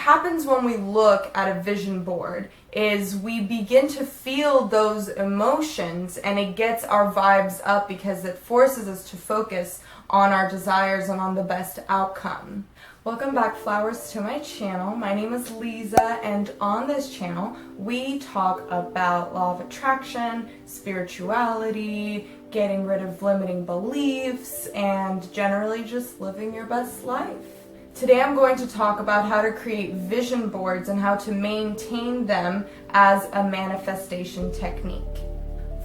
happens when we look at a vision board is we begin to feel those emotions, and it gets our vibes up because it forces us to focus on our desires and on the best outcome. Welcome back, flowers, to my channel. My name is Lisa, and on this channel we talk about law of attraction, spirituality, getting rid of limiting beliefs, and generally just living your best life. Today I'm going to talk about how to create vision boards and how to maintain them as a manifestation technique.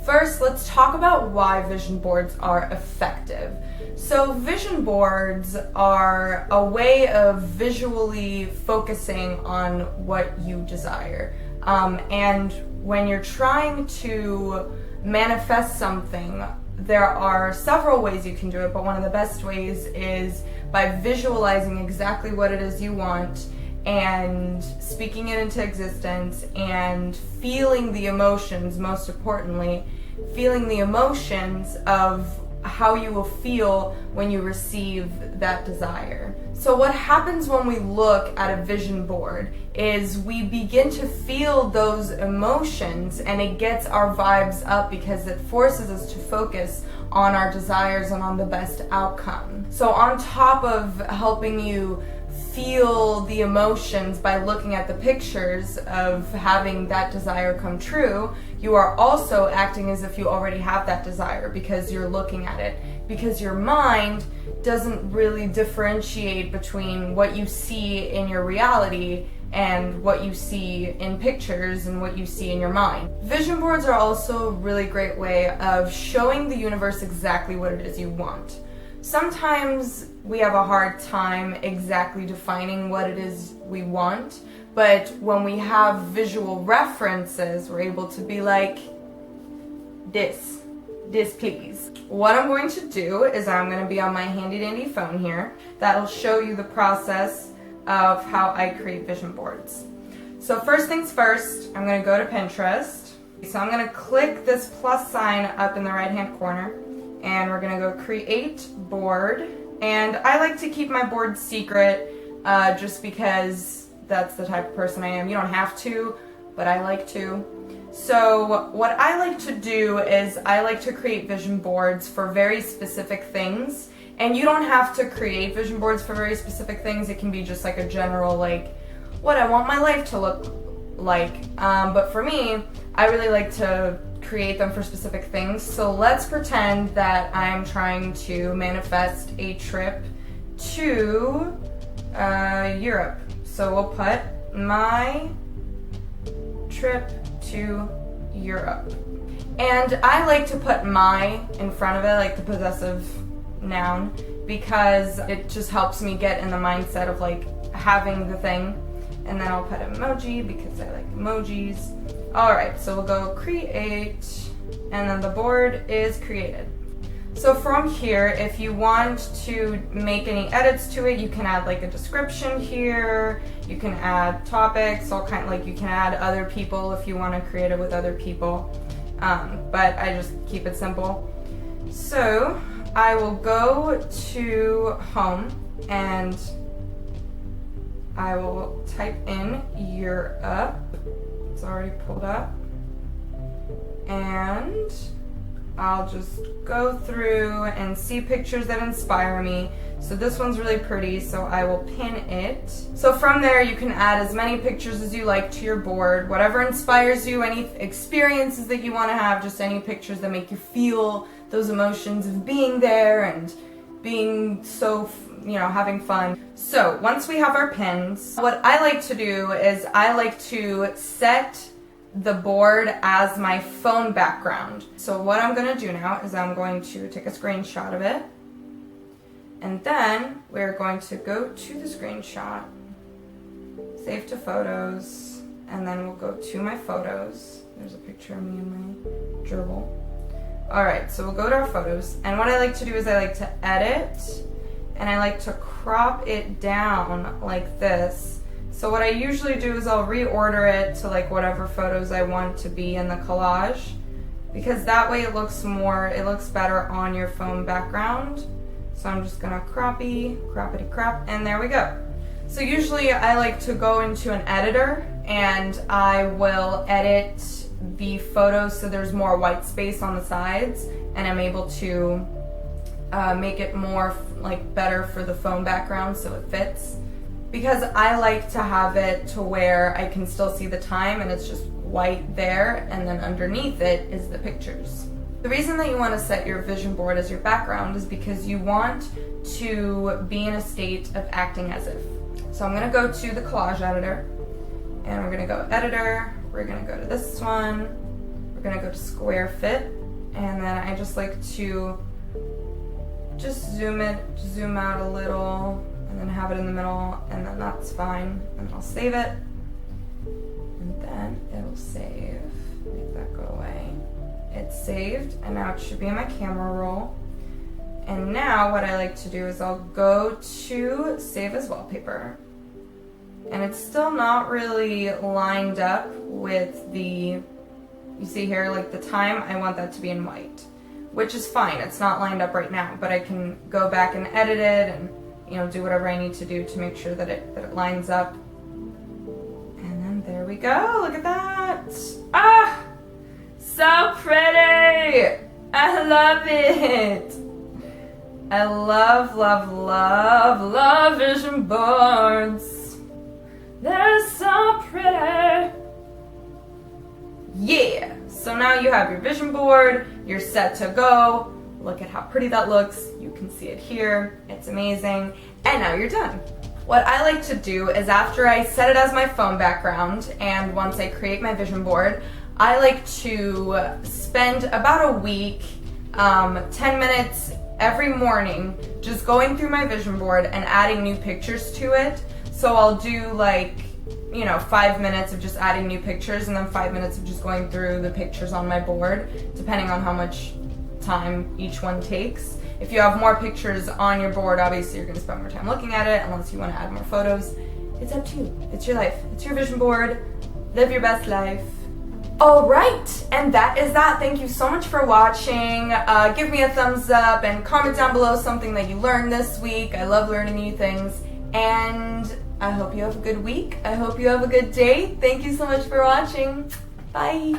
First, let's talk about why vision boards are effective. So vision boards are a way of visually focusing on what you desire. And when you're trying to manifest something, there are several ways you can do it, but one of the best ways is by visualizing exactly what it is you want and speaking it into existence and feeling the emotions, most importantly, feeling the emotions of how you will feel when you receive that desire. So what happens when we look at a vision board is we begin to feel those emotions, and it gets our vibes up because it forces us to focus on our desires and on the best outcome. So on top of helping you feel the emotions by looking at the pictures of having that desire come true, you are also acting as if you already have that desire because you're looking at it. Because your mind doesn't really differentiate between what you see in your reality and what you see in pictures and what you see in your mind. Vision boards are also a really great way of showing the universe exactly what it is you want. Sometimes we have a hard time exactly defining what it is we want, but when we have visual references, we're able to be like, this please. What I'm going to do is I'm going to be on my handy dandy phone here. That'll show you the process of how I create vision boards. So first things first, I'm going to go to Pinterest. So I'm going to click this plus sign up in the right hand corner, and we're going to go create board. And I like to keep my board secret just because that's the type of person I am. You don't have to, but I like to. So what I like to do is I like to create vision boards for very specific things. And you don't have to create vision boards for very specific things. It can be just like a general, like, what I want my life to look like. But for me, I really like to create them for specific things. So let's pretend that I'm trying to manifest a trip to Europe. So we'll put my trip to Europe. And I like to put my in front of it, like the possessive noun, because it just helps me get in the mindset of like having the thing. And then I'll put emoji because I like emojis. Alright, so we'll go create, and then the board is created. So from here, if you want to make any edits to it, you can add like a description here, you can add topics, all kind, like you can add other people if you want to create it with other people, but I just keep it simple. So I will go to home and I will type in Europe. It's already pulled up, and I'll just go through and see pictures that inspire me. So this one's really pretty, so I will pin it. So from there you can add as many pictures as you like to your board, whatever inspires you, any experiences that you want to have, just any pictures that make you feel those emotions of being there and being so, having fun. So once we have our pins, what I like to do is I like to set the board as my phone background. So what I'm going to do now is I'm going to take a screenshot of it, and then we're going to go to the screenshot, save to photos, and then we'll go to my photos. There's a picture of me and my gerbil. Alright, so we'll go to our photos, and what I like to do is I like to edit, and I like to crop it down like this. So what I usually do is I'll reorder it to like whatever photos I want to be in the collage, because that way it looks better on your phone background. So I'm just gonna croppity crop, and there we go. So usually I like to go into an editor and I will edit the photos so there's more white space on the sides, and I'm able to make it more like better for the phone background so it fits. Because I like to have it to where I can still see the time and it's just white there, and then underneath it is the pictures. The reason that you want to set your vision board as your background is because you want to be in a state of acting as if. So I'm going to go to the collage editor, and we're going to go editor, we're going to go to this one, we're going to go to square fit, and then I just like to just zoom out a little, and then have it in the middle, and then that's fine, and then I'll save it, and then it'll save, make that go away. It's saved, and now it should be in my camera roll. And now what I like to do is I'll go to save as wallpaper, and it's still not really lined up with the, you see here, like the time, I want that to be in white, which is fine, it's not lined up right now, but I can go back and edit it and, you know, do whatever I need to do to make sure that it lines up. And then there we go, look at that. Ah, so pretty. I love it. I love, love, love, love vision boards. They're so pretty. Yeah, so now you have your vision board, you're set to go. Look at how pretty that looks. You can see it here. It's amazing. And now you're done. What I like to do is after I set it as my phone background and once I create my vision board, I like to spend about a week, 10 minutes every morning just going through my vision board and adding new pictures to it. So I'll do like, you know, 5 minutes of just adding new pictures and then 5 minutes of just going through the pictures on my board, depending on how much time each one takes. If you have more pictures on your board, obviously you're going to spend more time looking at it, unless you want to add more photos. It's up to you. It's your life. It's your vision board. Live your best life. Alright, and that is that. Thank you so much for watching. Give me a thumbs up and comment down below something that you learned this week. I love learning new things. And I hope you have a good week. I hope you have a good day. Thank you so much for watching. Bye.